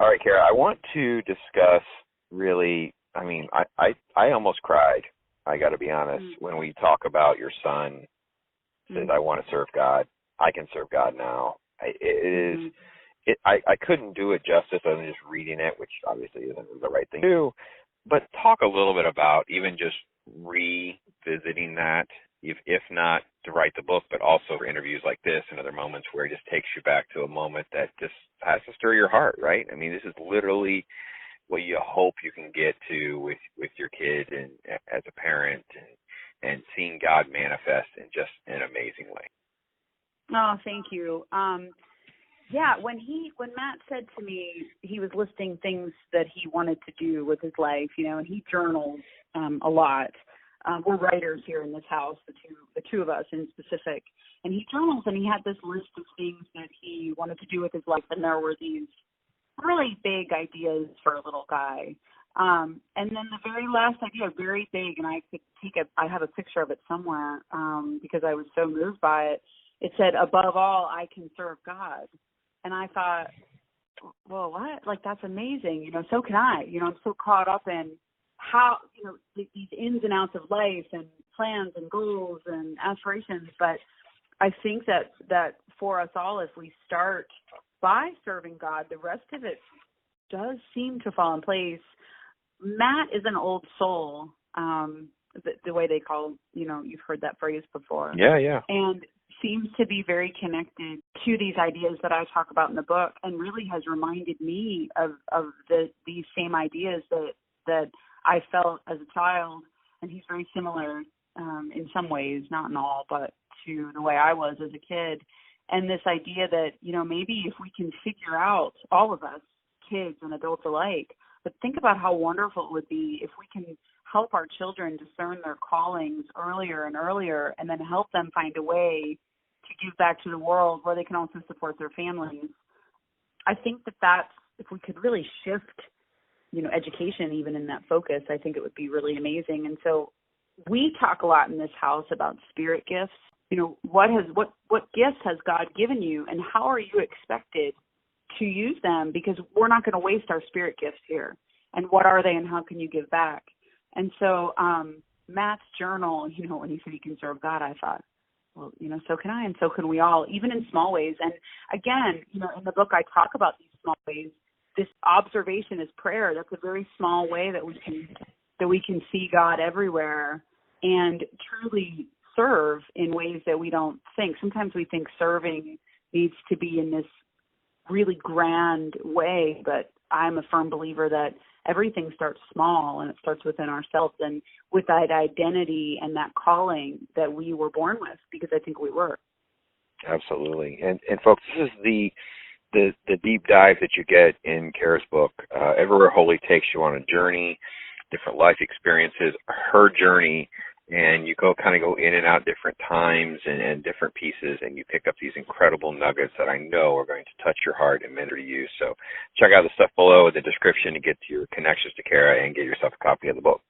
All right, Kara, I want to discuss really, I almost cried, I got to be honest, when we talk about your son says, I want to serve God. I can serve God now. I couldn't do it justice other than just reading it, which obviously isn't the right thing to do. But talk a little bit about even just revisiting that, if not to write the book, but also for interviews like this and other moments where it just takes you back to a moment that just has to stir your heart, right? I mean, this is literally what you hope you can get to with your kid and as a parent and seeing God manifest in just an amazing way. Oh, thank you. Yeah, when Matt said to me he was listing things that he wanted to do with his life, and he journals a lot. We're writers here in this house, the two of us in specific. And he journals, and he had this list of things that he wanted to do with his life, and there were these really big ideas for a little guy. And then the very last idea, very big, and I have a picture of it somewhere because I was so moved by it. It said, above all, I can serve God. And I thought, well, what? Like, that's amazing. So can I. I'm so caught up in how, these ins and outs of life and plans and goals and aspirations. But I think that for us all, if we start by serving God, the rest of it does seem to fall in place. Matt is an old soul, the way they call, you've heard that phrase before. Yeah. And seems to be very connected to these ideas that I talk about in the book, and really has reminded me of these same ideas that I felt as a child. And he's very similar in some ways, not in all, but to the way I was as a kid. And this idea that, maybe if we can figure out, all of us, kids and adults alike, but think about how wonderful it would be if we can help our children discern their callings earlier and earlier, and then help them find a way to give back to the world where they can also support their families. I think that's, if we could really shift, education even in that focus, I think it would be really amazing. And so we talk a lot in this house about spirit gifts. What gifts has God given you, and how are you expected to use them? Because we're not going to waste our spirit gifts here. And what are they, and how can you give back? And so Matt's journal, when he said he can serve God, I thought, well, so can I, and so can we all, even in small ways. And again, in the book, I talk about these small ways. This observation is prayer. That's a very small way that we can see God everywhere and truly serve in ways that we don't think. Sometimes we think serving needs to be in this really grand way, but I'm a firm believer that everything starts small, and it starts within ourselves and with that identity and that calling that we were born with, because I think we were. Absolutely. And folks, this is the deep dive that you get in Kara's book. Everywhere Holy takes you on a journey, different life experiences, her journey, and you go in and out different times and different pieces, and you pick up these incredible nuggets that I know are going to touch your heart and mentor you. So check out the stuff below in the description to get to your connections to Kara and get yourself a copy of the book.